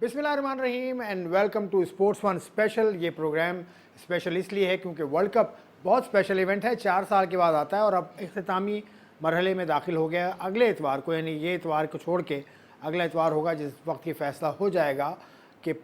बिस्मिल्लाहिर्रहमानिर्रहीम and welcome to Sports One special. ये program special इसलिए है क्योंकि वर्ल्ड कप बहुत स्पेशल इवेंट है, 4 साल के बाद आता है और अब इख्तितामी मरहले में दाखिल हो गया। अगले इतवार को, यानी ये इतवार को छोड़ के अगला इतवार होगा जिस वक्त ये फैसला हो जाएगा कि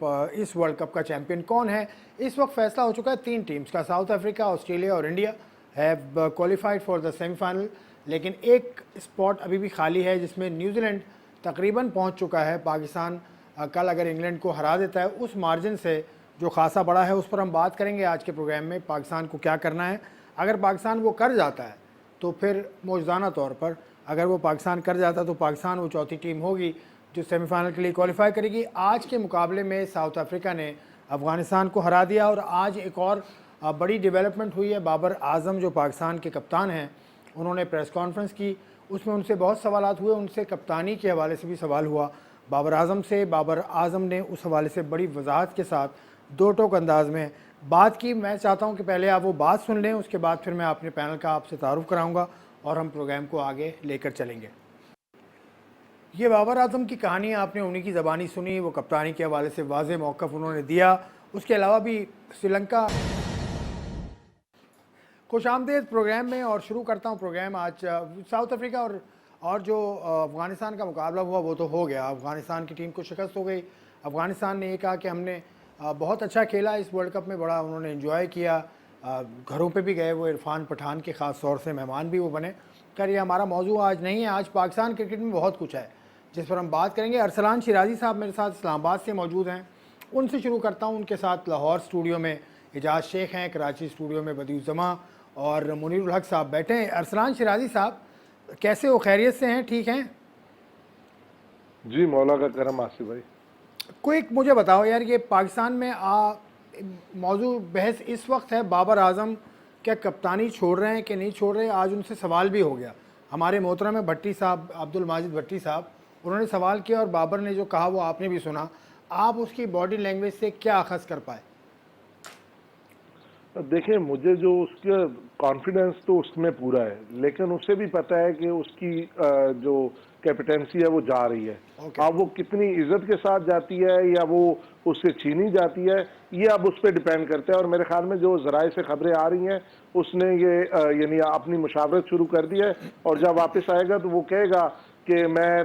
इस वर्ल्ड कप का चैम्पियन कौन है। इस वक्त फैसला हो चुका है 3 टीम्स का, साउथ अफ्रीका, ऑस्ट्रेलिया और India have qualified for the semifinal. लेकिन एक स्पॉट अभी भी खाली है जिसमें न्यूजीलैंड तकरीबन पहुंच चुका है। पाकिस्तान कल अगर इंग्लैंड को हरा देता है उस मार्जिन से जो खासा बड़ा है, उस पर हम बात करेंगे आज के प्रोग्राम में। पाकिस्तान को क्या करना है, अगर पाकिस्तान वो कर जाता है तो फिर मौजूदाना तौर पर अगर वो पाकिस्तान कर जाता है तो पाकिस्तान वो चौथी टीम होगी जो सेमीफाइनल के लिए क्वालिफाई करेगी। आज के मुकाबले में साउथ अफ्रीका ने अफ़गानिस्तान को हरा दिया और आज एक और बड़ी डेवलपमेंट हुई है। बाबर आज़म जो पाकिस्तान के कप्तान हैं, उन्होंने प्रेस कॉन्फ्रेंस की, उसमें उनसे बहुत सवालात हुए, उनसे कप्तानी के हवाले से भी सवाल हुआ बाबर आज़म से। बाबर आज़म ने उस हवाले से बड़ी वजाहत के साथ दो टोक अंदाज में बात की। मैं चाहता हूं कि पहले आप वो बात सुन लें, उसके बाद फिर मैं अपने पैनल का आपसे तारुफ कराऊंगा और हम प्रोग्राम को आगे लेकर चलेंगे। ये बाबर आज़म की कहानी आपने उन्हीं की ज़बानी सुनी, वो कप्तानी के हवाले से वाज़ेह मौक़िफ़ उन्होंने दिया। उसके अलावा भी श्रीलंका। खुशामदीद प्रोग्राम में, और शुरू करता हूँ प्रोग्राम। आज साउथ अफ्रीका और जो अफ़गानिस्तान का मुकाबला हुआ वो तो हो गया, अफ़गानिस्तान की टीम को शिकस्त हो गई। अफ़गानिस्तान ने ये कहा कि हमने बहुत अच्छा खेला इस वर्ल्ड कप में, बड़ा उन्होंने एंजॉय किया। घरों पे भी गए वो, इरफान पठान के ख़ास तौर से मेहमान भी वो बने। कर ये हमारा मौजू आज नहीं है, आज पाकिस्तान क्रिकेट में बहुत कुछ है जिस पर हम बात करेंगे। अरसलान शिराजी साहब मेरे साथ इस्लामाबाद से मौजूद हैं, उनसे शुरू करता हूँ। उनके साथ लाहौर स्टूडियो में एजाज शेख हैं, कराची स्टूडियो में बदियुज़्ज़मा और मुनीरुल हक साहब बैठे हैं। अरसलान शिराजी साहब कैसे हो, खैरियत से हैं, ठीक हैं? जी मौला का करम आसिफ भाई। कोई मुझे बताओ यार, ये पाकिस्तान में मौजू बहस इस वक्त है बाबर आज़म क्या कप्तानी छोड़ रहे हैं कि नहीं छोड़ रहे। आज उनसे सवाल भी हो गया, हमारे मोहतरम भट्टी साहब, अब्दुल माजिद भट्टी साहब, उन्होंने सवाल किया और बाबर ने जो कहा वो आपने भी सुना। आप उसकी बॉडी लैंग्वेज से क्या अखज़ कर पाए? देखिए, मुझे जो उसका कॉन्फिडेंस तो उसमें पूरा है, लेकिन उसे भी पता है कि उसकी जो कैप्टेंसी है वो जा रही है। अब वो कितनी इज्जत के साथ जाती है या वो उससे छीनी जाती है, ये अब उस पर डिपेंड करता है। और मेरे ख्याल में जो ज़राए से खबरें आ रही हैं, उसने ये यानी अपनी मुशावरत शुरू कर दी है और जब वापस आएगा तो वो कहेगा कि मैं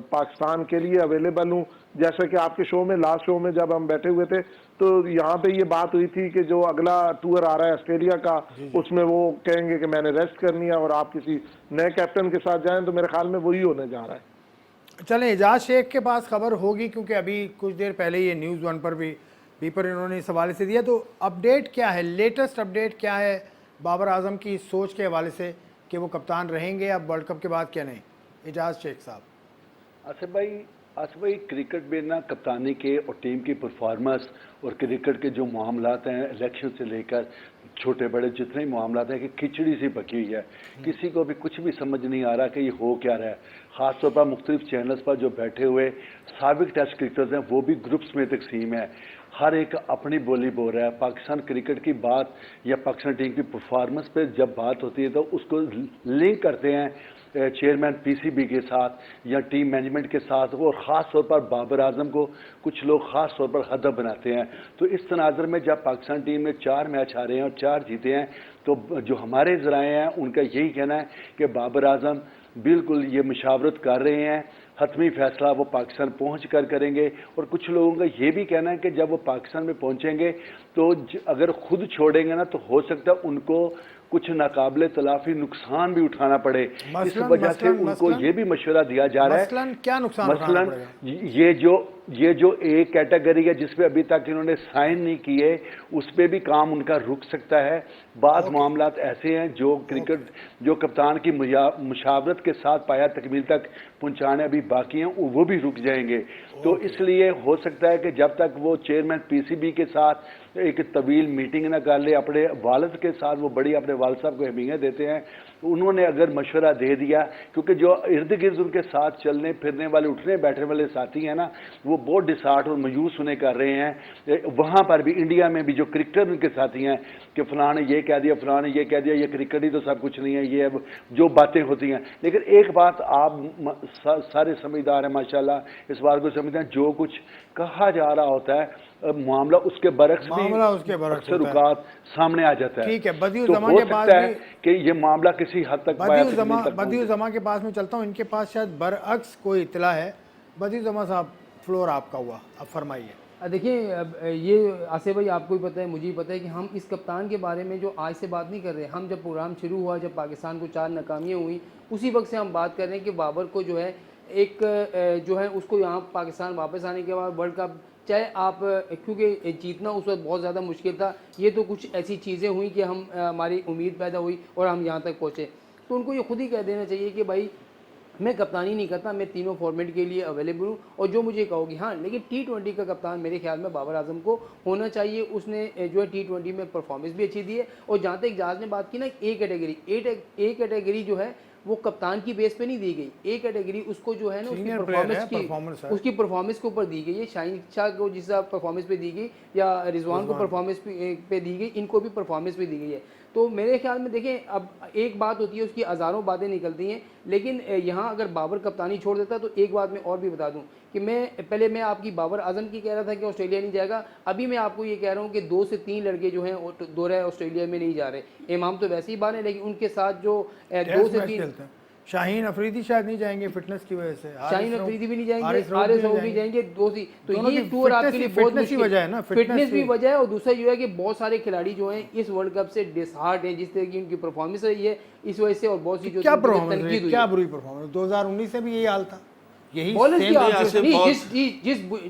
पाकिस्तान के लिए अवेलेबल हूँ। जैसे कि आपके शो में, लास्ट शो में जब हम बैठे हुए थे तो यहाँ पे ये बात हुई थी कि जो अगला टूर आ रहा है ऑस्ट्रेलिया का, उसमें वो कहेंगे कि मैंने रेस्ट करनी है और आप किसी नए कैप्टन के साथ जाएं, तो मेरे ख्याल में वही होने जा रहा है। चलें, एजाज शेख के पास खबर होगी क्योंकि अभी कुछ देर पहले ये न्यूज़ वन पर भी पेपर इन्होंने इस हवाले से दिया। तो अपडेट क्या है, लेटेस्ट अपडेट क्या है बाबर आज़म की सोच के हवाले से कि वो कप्तान रहेंगे अब वर्ल्ड कप के बाद, क्या नहीं? एजाज शेख साहब। आसिफ भाई, क्रिकेट में ना कप्तानी के और टीम की परफॉर्मेंस और क्रिकेट के जो मामलात हैं, इलेक्शन से लेकर छोटे बड़े जितने मामलात हैं, कि खिचड़ी सी पकी हुई है। किसी को भी कुछ भी समझ नहीं आ रहा कि ये हो क्या रहा है। ख़ासतौर पर मुख्तलिफ चैनल्स पर जो बैठे हुए साबिक टेस्ट क्रिकेटर्स हैं, वो भी ग्रुप्स में तकसीम है, हर एक अपनी बोली बोल रहा है। पाकिस्तान क्रिकेट की बात या पाकिस्तान टीम की परफॉर्मेंस पे जब बात होती है तो उसको लिंक करते हैं चेयरमैन पीसीबी के साथ या टीम मैनेजमेंट के साथ, और ख़ास तौर पर बाबर आज़म को कुछ लोग ख़ास तौर पर हदफ बनाते हैं। तो इस तनाज़र में जब पाकिस्तान टीम ने 4 मैच हारे हैं और 4 जीते हैं, तो जो हमारे ज़राए हैं उनका यही कहना है कि बाबर आज़म बिल्कुल ये मुशावरत कर रहे हैं, हतमी फैसला वो पाकिस्तान पहुँच कर करेंगे। और कुछ लोगों का ये भी कहना है कि जब वो पाकिस्तान में पहुँचेंगे तो अगर खुद छोड़ेंगे ना, तो हो सकता है उनको कुछ नाकाबिले तलाफी नुकसान भी उठाना पड़े। इस वजह से उनको ये भी मशवरा दिया जा रहा है। क्या नुकसान? मसलन ये जो एक कैटेगरी है जिसपे अभी तक इन्होंने साइन नहीं किए, उस पर भी काम उनका रुक सकता है। बाद मामलात ऐसे हैं जो क्रिकेट जो कप्तान की मुशावरत के साथ पाया तकमील तक पहुंचाने अभी बाकी हैं, वो भी रुक जाएंगे। तो इसलिए हो सकता है कि जब तक वो चेयरमैन पीसीबी के साथ एक तवील मीटिंग ना कर ले, अपने वालिद के साथ, वो बड़ी अपने वालिद साहब को अहमियत देते हैं, उन्होंने अगर मशवरा दे दिया, क्योंकि जो इर्द गिर्द उनके साथ चलने फिरने वाले उठने बैठने वाले साथी हैं ना, वो बहुत डिसार्ट और मायूस होने कर रहे हैं। वहाँ पर भी इंडिया में भी जो क्रिकेटर उनके साथी हैं कि फलां ने ये कह दिया, फलां ने ये कह दिया, ये क्रिकेट ही तो सब कुछ नहीं है, ये अब जो बातें होती हैं। लेकिन एक बात आप सारे समझदार हैं माशाल्लाह, इस बात को समझते हैं, जो कुछ कहा जा रहा होता है मामला उसके बरक्स भी अक्सर औकात सामने आ जाता है। ठीक है, बदियुल तो ज़मा हो के पास सकता है कि ये मामला किसी हद तक बदियुल ज़मा के पास में चलता हूँ, इनके पास शायद बरअक्स कोई इतला है। बदियुल ज़मा साहब, फ्लोर आपका हुआ, अब फरमाइए। देखिए, अब ये आसिफ भाई आपको भी पता है, मुझे भी पता है कि हम इस कप्तान के बारे में जो आज से बात नहीं कर रहे। हम जब प्रोग्राम शुरू हुआ, जब पाकिस्तान को 4 नाकामियाँ हुई, उसी वक्त से हम बात कर रहे हैं कि बाबर को जो है एक जो है उसको यहाँ पाकिस्तान वापस आने के बाद वर्ल्ड कप, चाहे आप, क्योंकि जीतना उस वक्त बहुत ज़्यादा मुश्किल था, ये तो कुछ ऐसी चीज़ें हुई कि हम हमारी उम्मीद पैदा हुई और हम यहाँ तक पहुँचे। तो उनको ये खुद ही कह देना चाहिए कि भाई मैं कप्तानी नहीं करता, मैं तीनों फॉर्मेट के लिए अवेलेबल हूँ और जो मुझे कहोगी। हाँ, लेकिन T20 का कप्तान मेरे ख्याल में बाबर आजम को होना चाहिए। उसने जो है T20 में परफॉर्मेंस भी अच्छी दी है। और जहाँ तक जहाज ने बात की ना, ए कैटेगरी जो है वो कप्तान की बेस पे नहीं दी गई। ए कैटेगरी उसको जो है ना उसकी परफॉर्मेंस के ऊपर दी गई है। शाहीन शाह को जिस परफॉर्मेंस पे दी गई, या रिजवान को परफॉर्मेंस पे दी गई, इनको भी परफॉर्मेंस पे दी गई है। तो मेरे ख्याल में देखें, अब एक बात होती है, उसकी हज़ारों बातें निकलती हैं, लेकिन यहाँ अगर बाबर कप्तानी छोड़ देता तो एक बात मैं और भी बता दूं कि मैं आपकी बाबर आजम की कह रहा था कि ऑस्ट्रेलिया नहीं जाएगा। अभी मैं आपको ये कह रहा हूँ कि 2 से 3 लड़के जो हैं दौरा ऑस्ट्रेलिया में नहीं जा रहे। इमाम तो वैसे ही बात है, लेकिन उनके साथ जो 2 से 3 शाहीन अफरीदी शायद नहीं जाएंगे फिटनेस की वजह से। शाहीन अफरीदी भी नहीं जाएंगे, हारिस राऊफ भी जाएंगे। तो ये टूर आपके लिए बहुत मुश्किल वजह है ना, फिटनेस भी वजह है। और दूसरा ये है कि बहुत सारे खिलाड़ी जो हैं इस वर्ल्ड कप से डिसहार्ट हैं, जिस तरह की उनकी परफॉर्मेंस रही है इस वजह से। और बहुत सी जो क्या परफॉर्मेंस, क्या बुरी परफॉर्मेंस, 2019 से भी यही हाल था। यही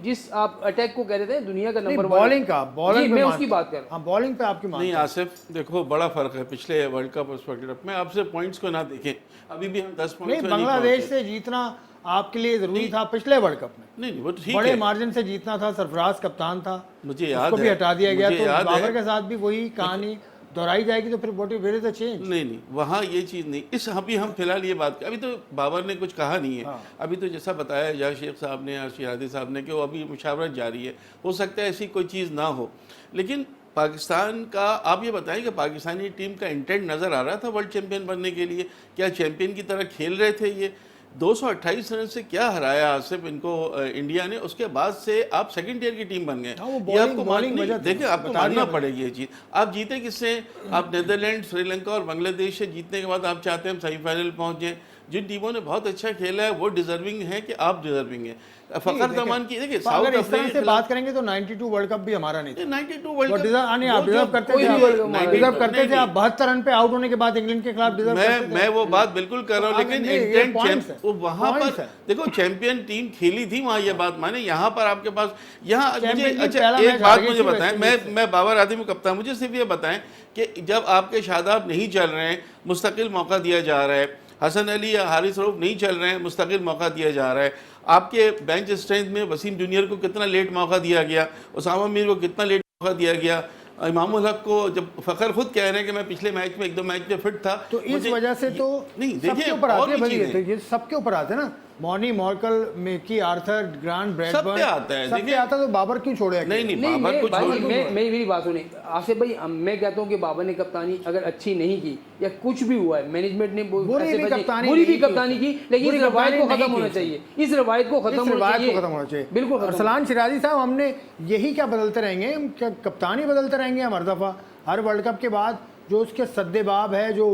जिस आप अटैक को कह रहे थे दुनिया का नंबर बॉलिंग मैं उसकी बात कर रहा हूं। बॉलिंग पे आपकी नहीं आसिफ, देखो बड़ा फर्क है पिछले वर्ल्ड कप और वर्ल्ड कप में। आपसे पॉइंट्स को ना देखें, अभी भी हम 10 पॉइंट्स नहीं, बांग्लादेश से जीतना आपके लिए जरूरी था पिछले वर्ल्ड कप में। नहीं, वो ठीक बड़े है, मार्जिन से जीतना था। सरफराज कप्तान था, मुझे याद उसको भी है, हटा दिया गया। मुझे तो याद बाबर है। के साथ भी वही कहानी दोहराई जाएगी, तो फिर वेयर इज द चेंज? नहीं, वहाँ ये चीज़ नहीं। अभी हम फिलहाल ये बात, अभी तो बाबर ने कुछ कहा नहीं है। हाँ। अभी तो जैसा बताया या शेख साहब ने या शिरादी साहब ने कि वो अभी मुशावरत जारी है, हो सकता है ऐसी कोई चीज़ ना हो। लेकिन पाकिस्तान का आप ये बताएं कि पाकिस्तानी टीम का इंटेंट नज़र आ रहा था वर्ल्ड चैंपियन बनने के लिए? क्या चैंपियन की तरह खेल रहे थे ये? 228 रन से क्या हराया आसिफ इनको इंडिया ने? उसके बाद से आप सेकंड ईयर की टीम बन गए। ये आपको देखिए, आपको मानना पड़ेगी ये चीज़। आप जीते किससे? आप नीदरलैंड, श्रीलंका और बांग्लादेश से जीतने के बाद आप चाहते हैं हम सेमीफाइनल पहुंचे। जिन टीमों ने बहुत अच्छा खेला है वो डिजर्विंग है कि आप डिजर्विंग है। फखर जमान की देखिए, साउथ अफ्रीका से बात करेंगे तो 92 वर्ल्ड कप भी हमारा नहीं था। 92 वर्ल्ड कप आप डिजर्व करते थे, आप 72 रन पे आउट होने के बाद इंग्लैंड के खिलाफ डिजर्व करते थे। मैं वो बात बिल्कुल कर रहा हूँ, लेकिन इंटेंट वहां पर देखो चैंपियन टीम खेली थी वहां, ये बात माने। यहाँ पर आपके पास यहाँ मुझे अच्छा एक बात मुझे बताएं, मैं बाबर आदिम कप्तान, मुझे सिर्फ ये बताएं कि जब आपके शादाब नहीं चल रहे हैं मुस्तकिल मौका दिया जा रहा है, हसन अली या हारिस रऊफ नहीं चल रहे हैं मुस्तकिल मौका दिया जा रहा है, आपके बेंच स्ट्रेंथ में वसीम जूनियर को कितना लेट मौका दिया गया, उसामा मीर को कितना लेट मौका दिया गया, इमामुल हक को जब फ़खर खुद कह रहे हैं कि मैं पिछले मैच में 1-2 मैच में फिट था, तो इस वजह से तो नहीं देखिए ऊपर आते हैं, ये सबके ऊपर आते हैं ना। मॉनी मॉर्कल, मेकी आर्थर, ग्रांट ब्रैडबर्न, आता है, सबके आता तो बाबर क्यों छोड़े? नहीं बाबर को छोड़। मैं मेरी बात सुनिए आसिफ भाई, मैं कहता हूँ कि बाबर ने कप्तानी अगर अच्छी नहीं की या कुछ भी हुआ है, मैनेजमेंट ने बुरी भी कप्तानी की, लेकिन इस रवायत को खत्म होना चाहिए। इस रवायत को खत्म होना चाहिए, बिल्कुल। अरसलान शिराजी साहब, हमने यही क्या बदलते रहेंगे? हम क्या कप्तानी बदलते रहेंगे हम हर दफ़ा? हर वर्ल्ड कप के बाद जो उसके सद्देबाब है, जो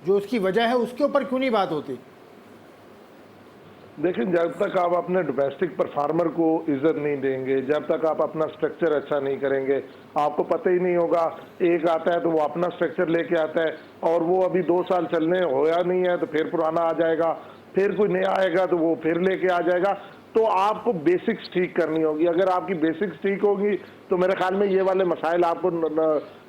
उसकी वजह है, उसके ऊपर क्यों नहीं बात होती? लेकिन जब तक आप अपने डोमेस्टिक परफार्मर को इज्जत नहीं देंगे, जब तक आप अपना स्ट्रक्चर अच्छा नहीं करेंगे, आपको पता ही नहीं होगा। एक आता है तो वो अपना स्ट्रक्चर लेके आता है और वो अभी 2 साल चलने होया नहीं है तो फिर पुराना आ जाएगा, फिर कोई नया आएगा तो वो फिर लेके आ जाएगा। तो आपको बेसिक्स ठीक करनी होगी। अगर आपकी बेसिक्स ठीक होगी तो मेरे ख्याल में ये वाले मसाइल आपको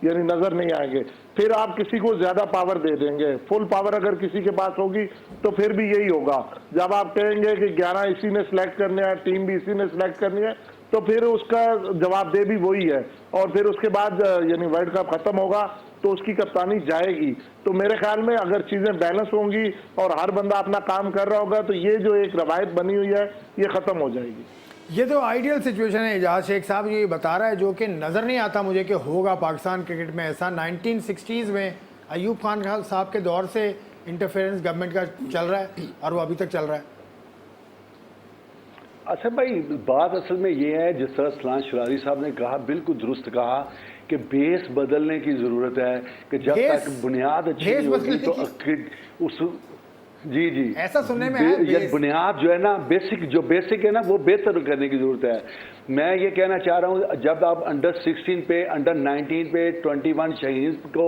यानी नजर नहीं आएंगे। फिर आप किसी को ज्यादा पावर दे देंगे, फुल पावर अगर किसी के पास होगी तो फिर भी यही होगा। जब आप कहेंगे कि 11 इसी ने सिलेक्ट करने हैं, टीम भी इसी ने सिलेक्ट करनी है, तो फिर उसका जवाबदेह भी वही है। और फिर उसके बाद यानी वर्ल्ड कप खत्म होगा तो उसकी कप्तानी जाएगी। तो मेरे ख्याल में अगर चीजें बैलेंस होंगी और हर बंदा अपना काम कर रहा होगा तो ये जो एक रवायत बनी हुई है ये खत्म हो जाएगी। ये तो आइडियल सिचुएशन है। एजाज शेख साहब ये बता रहा है जो कि नज़र नहीं आता मुझे कि होगा पाकिस्तान क्रिकेट में ऐसा। 1960s में अयूब खान साहब के दौर से इंटरफेरेंस गवर्नमेंट का चल रहा है और वो अभी तक चल रहा है। अच्छा भाई, बात असल में ये है, जिस तरह सलान शरारी साहब ने कहा, बिल्कुल दुरुस्त कहा कि बेस बदलने की ज़रूरत है कि जब तक बुनियाद अच्छी नहीं होगी तो उस जी जी ऐसा सुनने में आया, बुनियाद जो है ना, बेसिक है ना, वो बेहतर करने की ज़रूरत है। मैं ये कहना चाह रहा हूँ, जब आप अंडर 16 पे, अंडर 19 पे 21 शहीद को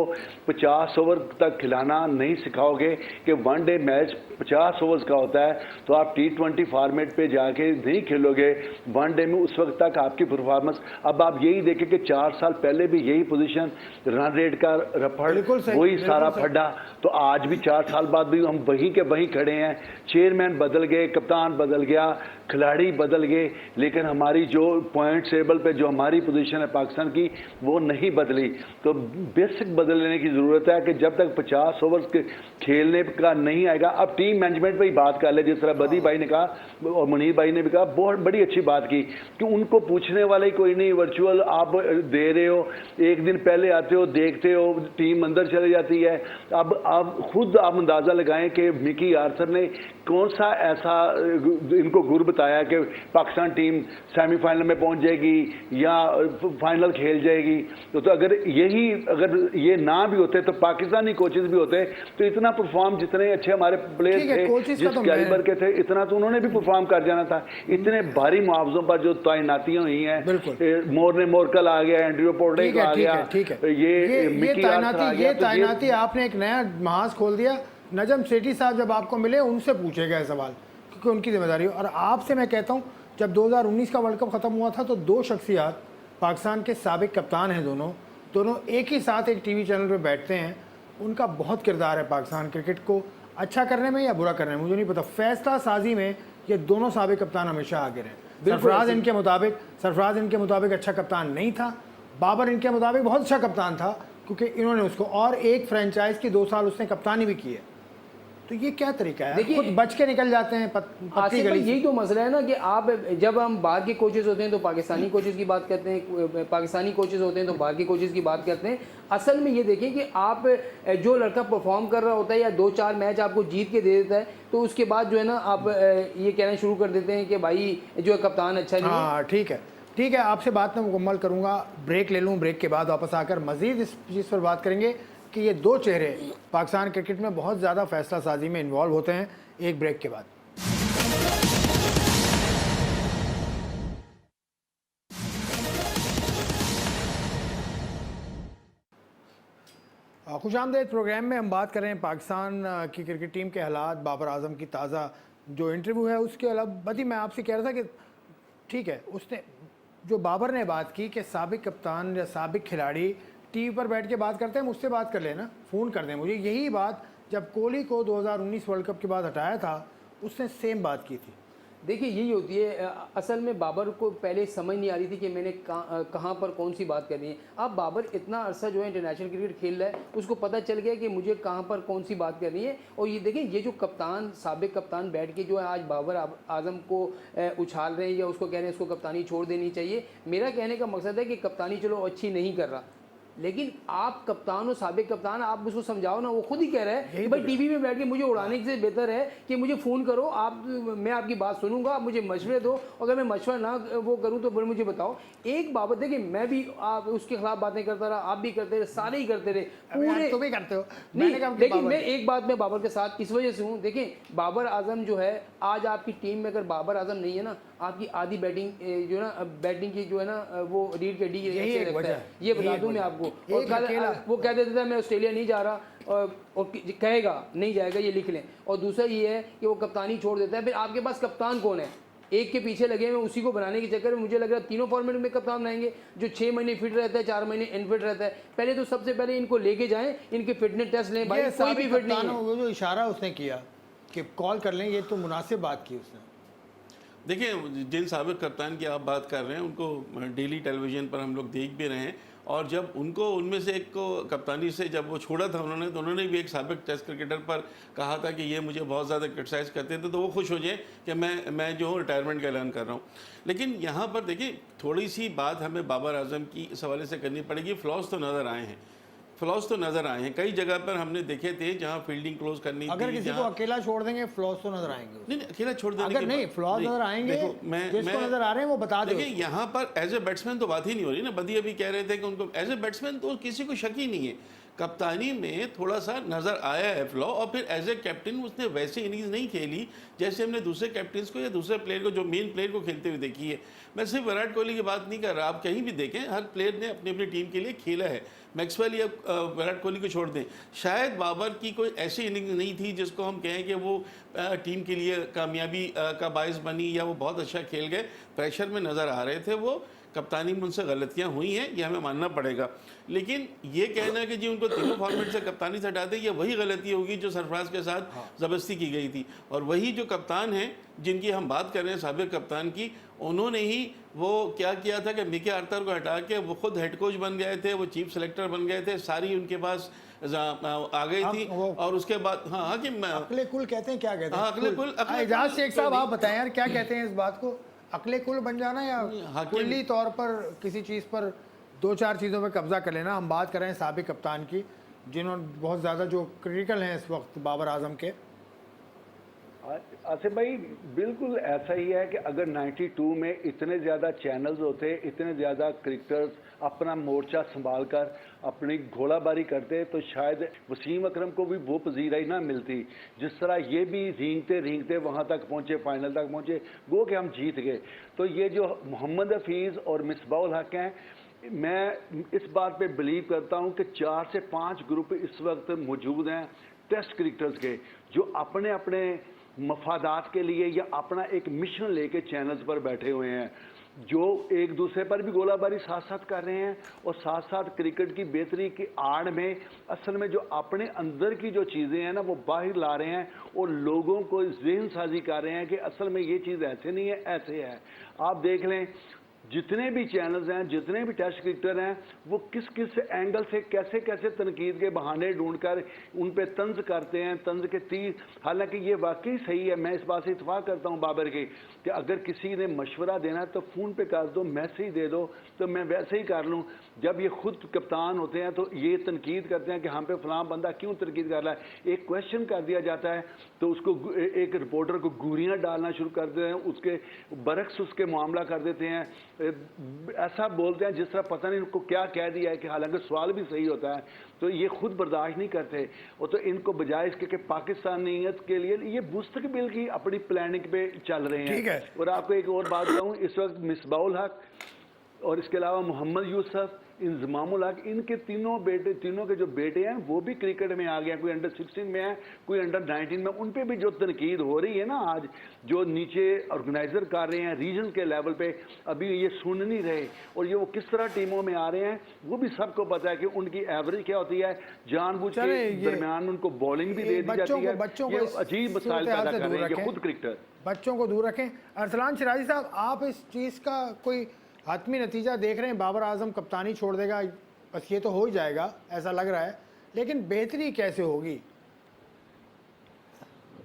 50 ओवर तक खिलाना नहीं सिखाओगे कि वनडे मैच 50 ओवर्स का होता है, तो आप T20 फॉर्मेट पे जाके नहीं खेलोगे वनडे में। उस वक्त तक आपकी परफॉर्मेंस, अब आप यही देखें कि 4 साल पहले भी यही पोजीशन, रन रेट का रफड़ वही सारा फड्डा, तो आज भी 4 साल बाद भी हम वहीं के वहीं खड़े हैं। चेयरमैन बदल गए, कप्तान बदल गया, खिलाड़ी बदल गए, लेकिन हमारी जो पॉइंट टेबल पे जो हमारी पोजीशन है पाकिस्तान की, वो नहीं बदली। तो बेसिक बदलने की ज़रूरत है कि जब तक 50 ओवर्स के खेलने का नहीं आएगा। अब टीम मैनेजमेंट पे ही बात कर ले, जिस तरह बदी भाई ने कहा और मुनीर भाई ने भी कहा, बहुत बड़ी अच्छी बात की कि उनको पूछने वाले कोई नहीं, वर्चुअल आप दे रहे हो, एक दिन पहले आते हो, देखते हो, टीम अंदर चली जाती है। अब आप खुद आप अंदाज़ा लगाएं कि मिकी आर्थर ने कौन सा ऐसा इनको गुर बताया कि पाकिस्तान टीम सेमीफाइनल में पहुंच जाएगी या फाइनल खेल जाएगी। तो अगर ये ना भी होते तो पाकिस्तानी कोचेज भी होते तो इतना परफॉर्म, जितने अच्छे हमारे प्लेयर थे जिस कैलिबर के थे, इतना तो उन्होंने भी परफॉर्म कर जाना था। इतने भारी मुआवजों पर जो तैनातियां हुई हैं, मोरकल आ गया, एंड्रयू पोर्टे आ गया, ये तैनाती आपने एक नया महाज खोल दिया। नजम सेठी साहब जब आपको मिले उनसे पूछे गए सवाल, क्योंकि उनकी जिम्मेदारी। और आपसे मैं कहता हूँ, जब 2019 का वर्ल्ड कप ख़त्म हुआ था तो 2 शख्सियात पाकिस्तान के साबिक कप्तान हैं, दोनों एक ही साथ एक टीवी चैनल पे बैठते हैं। उनका बहुत किरदार है पाकिस्तान क्रिकेट को अच्छा करने में या बुरा करने में, मुझे नहीं पता। फैसला साजी में ये दोनों साबिक कप्तान हमेशा आगे रहे। सरफराज इनके मुताबिक अच्छा कप्तान नहीं था, बाबर इनके मुताबिक बहुत अच्छा कप्तान था, क्योंकि इन्होंने उसको, और एक फ्रेंचाइज की 2 साल उसने कप्तानी भी की है। तो ये क्या तरीका है? देखिए, खुद बच के निकल जाते हैं पत्ती गली। यही तो मसला है ना कि आप, जब हम बाहर के कोचेस होते हैं तो पाकिस्तानी कोचेस की बात करते हैं, पाकिस्तानी कोचेस होते हैं तो बाहर के कोचेस की बात करते हैं। असल में ये देखें कि आप, जो लड़का परफॉर्म कर रहा होता है या 2-4 मैच आपको जीत के दे देता है, तो उसके बाद जो है ना आप ये कहना शुरू कर देते हैं कि भाई जो है कप्तान अच्छा नहीं है। हाँ ठीक है, आपसे बात मैं मुकम्मल करूँगा। ब्रेक ले लूँ, ब्रेक के बाद वापस आकर मज़ीद इस चीज़ पर बात करेंगे कि ये 2 चेहरे पाकिस्तान क्रिकेट में बहुत ज़्यादा फैसला साजी में इन्वॉल्व होते हैं। एक ब्रेक के बाद। खुशामदीद प्रोग्राम में हम बात कर रहे हैं पाकिस्तान की क्रिकेट टीम के हालात। बाबर आजम की ताज़ा जो इंटरव्यू है उसके अलावा बदी मैं आपसे कह रहा था कि ठीक है, उसने जो बाबर ने बात की कि साबिक कप्तान या साबिक खिलाड़ी टीवी पर बैठ के बात करते हैं, मुझसे बात कर लेना, फ़ोन कर दें मुझे। यही बात जब कोहली को 2019 वर्ल्ड कप के बाद हटाया था, उसने सेम बात की थी। देखिए यही होती है, असल में बाबर को पहले समझ नहीं आ रही थी कि मैंने कहाँ पर कौन सी बात करनी है। अब बाबर इतना अरसा जो है इंटरनेशनल क्रिकेट खेल रहा है, उसको पता चल गया कि मुझे कहाँ पर कौन सी बात करनी है। और ये देखें, ये जो कप्तान, साबिक कप्तान बैठ के जो है आज बाबर आजम को उछाल रहे हैं या उसको कह रहे हैं उसको कप्तानी छोड़ देनी चाहिए। मेरा कहने का मकसद है कि कप्तानी चलो अच्छी नहीं कर रहा, लेकिन आप कप्तान और साबिक कप्तान, आप उसको समझाओ ना। वो खुद ही कह रहा है कि भाई टीवी में बैठ के मुझे उड़ाने से बेहतर है कि मुझे फ़ोन करो, मैं आपकी बात सुनूंगा, आप मुझे मशवरे दो, अगर मैं मशवरा ना वो करूं तो मुझे बताओ। एक बाबत है कि मैं भी आप उसके खिलाफ बातें करता रहा, आप भी करते रहे, सारे ही करते रहे, पूरे तो भी करते हो नहीं। लेकिन मैं एक बात में बाबर के साथ इस वजह से हूँ, देखें बाबर आजम जो है, आज आपकी टीम में अगर बाबर आजम नहीं है ना, आपकी आधी बैटिंग जो ना, बैटिंग की जो है ना, वो रीड के डी लगता है। ये बता दूं मैं आपको। और वो कह देता है मैं ऑस्ट्रेलिया नहीं जा रहा, और कहेगा नहीं जाएगा, ये लिख लें। और दूसरा ये है कि वो कप्तानी छोड़ देता है। फिर आपके पास कप्तान कौन है? एक के पीछे लगे हुए, उसी को बनाने के चक्कर में मुझे लग रहा है 3 फॉर्मेट में कप्तान बनाएंगे। जो 6 महीने फिट रहता है, 4 महीने अनफिट रहता है। पहले तो सबसे पहले इनको लेके जाएं, इनके फिटनेस टेस्ट लें। भाई कोई भी फिट नहीं है। वो जो इशारा उसने किया कि कॉल कर लें, ये तो मुनासिब बात की उसने। देखिए, जिन साबिक कप्तान की आप बात कर रहे हैं उनको डेली टेलीविज़न पर हम लोग देख भी रहे हैं, और जब उनको उनमें से एक को कप्तानी से जब वो छोड़ा था उन्होंने, तो उन्होंने भी एक साबिक टेस्ट क्रिकेटर पर कहा था कि ये मुझे बहुत ज़्यादा क्रिटिसाइज़ करते थे, तो वो खुश हो जाए कि मैं जो हूँ रिटायरमेंट का ऐलान कर रहा हूँ। लेकिन यहाँ पर देखिए, थोड़ी सी बात हमें बाबर आजम की इस हवाले से करनी पड़ेगी। फ्लॉज तो नज़र आए हैं, फ्लॉज तो नज़र आए हैं, कई जगह पर हमने देखे थे जहाँ फील्डिंग क्लोज करनी थी। अगर किसी को अकेला छोड़ देंगे फ्लॉज तो नजर आएंगे। नहीं, अकेला छोड़ देने अगर नहीं, फ्लॉज नजर आएंगे, जिसको नजर आ रहे हैं वो बता दो। देखिए, यहाँ पर एज ए बैट्समैन तो बात ही नहीं हो रही ना। बदी अभी कह रहे थे कि उनको एज ए बैट्समैन तो किसी को शक ही नहीं है। कप्तानी में थोड़ा सा नज़र आया है फ्लॉ, और फिर एज ए कैप्टन उसने वैसे इनिंग्स नहीं खेली जैसे हमने दूसरे कैप्टन्स को या दूसरे प्लेयर को, जो मेन प्लेयर को खेलते हुए देखी है। मैं सिर्फ विराट कोहली की बात नहीं कर रहा, आप कहीं भी देखें हर प्लेयर ने अपनी अपनी टीम के लिए खेला है। मैक्सवेल या विराट कोहली को छोड़ दें, शायद बाबर की कोई ऐसी इनिंग्स नहीं थी जिसको हम कहें कि वो टीम के लिए कामयाबी का बायस बनी या वो बहुत अच्छा खेल गए। प्रेशर में नज़र आ रहे थे वो, कप्तानी में उनसे गलतियां हुई हैं, ये हमें मानना पड़ेगा। लेकिन ये कहना कि जी उनको तीनों फॉर्मेट से कप्तानी से हटा दें, ये वही गलती होगी जो सरफराज के साथ ज़बरदस्ती की गई थी। और वही जो कप्तान हैं जिनकी हम बात कर रहे हैं, साबिक कप्तान की, उन्होंने ही वो क्या किया था कि मिके आर्थर को हटा के वो खुद हेड कोच बन गए थे, वो चीफ सेलेक्टर बन गए थे, सारी उनके पास आ गई थी। और उसके बाद हाकिम अकले कुल कहते हैं, क्या कहते हैं? अकले कुल, एजाज शेख साहब आप बताएं यार, क्या कहते हैं इस बात को? अकले कुल बन जाना या कुल्ली तौर पर किसी चीज़ पर दो चार चीज़ों में कब्जा कर लेना? हम बात कर रहे हैं साबिक कप्तान की, जिन्होंने बहुत ज़्यादा जो क्रिटिकल हैं इस वक्त बाबर आजम के। आसिफ भाई, बिल्कुल ऐसा ही है कि अगर 92 में इतने ज़्यादा चैनल्स होते, इतने ज़्यादा क्रिकेटर्स अपना मोर्चा संभाल कर अपनी घोड़ाबारी करते, तो शायद वसीम अकरम को भी वो पजीराई ना मिलती जिस तरह ये भी रेंगते रेंगते वहाँ तक पहुँचे, फाइनल तक पहुँचे, गो कि हम जीत गए। तो ये जो मोहम्मद हफीज़ और मिसबाउल हक हैं, मैं इस बात पे बिलीव करता हूँ कि 4 से 5 ग्रुप इस वक्त मौजूद हैं टेस्ट क्रिकेटर्स के, जो अपने अपने मफादात के लिए या अपना एक मिशन लेके चैनल्स पर बैठे हुए हैं, जो एक दूसरे पर भी गोलाबारी साथ साथ कर रहे हैं और साथ साथ क्रिकेट की बेहतरी की आड़ में असल में जो अपने अंदर की जो चीज़ें हैं ना वो बाहर ला रहे हैं और लोगों को जहन साजी कर रहे हैं कि असल में ये चीज़ ऐसे नहीं है, ऐसे है। आप देख लें, जितने भी चैनल्स हैं, जितने भी टेस्ट क्रिकेटर हैं, वो किस किस एंगल से कैसे कैसे तनकीद के बहाने ढूंढकर उन पे तंज करते हैं, तंज के तीर। हालांकि ये वाकई सही है, मैं इस बात से इत्फाक करता हूँ बाबर की, कि अगर किसी ने मशवरा देना है तो फ़ोन पे कर दो, मैसेज दे दो, तो मैं वैसे ही कर लूँ। जब ये खुद कप्तान होते हैं तो ये तनकीद करते हैं कि हम पे फलां बंदा क्यों तनकीद कर रहा है। एक क्वेश्चन कर दिया जाता है तो उसको एक रिपोर्टर को गोरियाँ डालना शुरू कर देते हैं, उसके बरक्स उसके मामला कर देते हैं, ऐसा बोलते हैं जिस तरह पता नहीं उनको क्या कह दिया है, कि हालांकि सवाल भी सही होता है। तो ये खुद बर्दाश्त नहीं करते, और तो इनको बजाय इसके कि पाकिस्तानियत के लिए ये मुस्तकबिल की अपनी प्लानिंग पे चल रहे हैं। और आपको एक और बात बताऊँ, इस वक्त मिसबाउल हक और इसके अलावा मोहम्मद यूसुफ, इंजमामुल हक, इनके तीनों के जो बेटे हैं वो भी क्रिकेट में आ गए हैं। कोई अंडर 16 में है, कोई अंडर 19 में। उन पे भी जो तनकीद हो रही है ना आज, जो नीचे ऑर्गेनाइजर कर रहे हैं रीजन के लेवल पे, अभी ये सुन नहीं रहे, और ये वो किस तरह टीमों में आ रहे हैं वो भी सबको पता है कि उनकी एवरेज क्या होती है। जानबूझ के दरमियान उनको बॉलिंग भी दे दी जाती है। बच्चों को अजीब मसाइल पैदा कर रहे हैं खुद क्रिकेटर। बच्चों को दूर रखें। अरसलान शिराजी साहब, आप इस चीज़ का कोई हातमी नतीजा देख रहे हैं? बाबर आजम कप्तानी छोड़ देगा, बस ये तो हो ही जाएगा ऐसा लग रहा है, लेकिन बेहतरी कैसे होगी?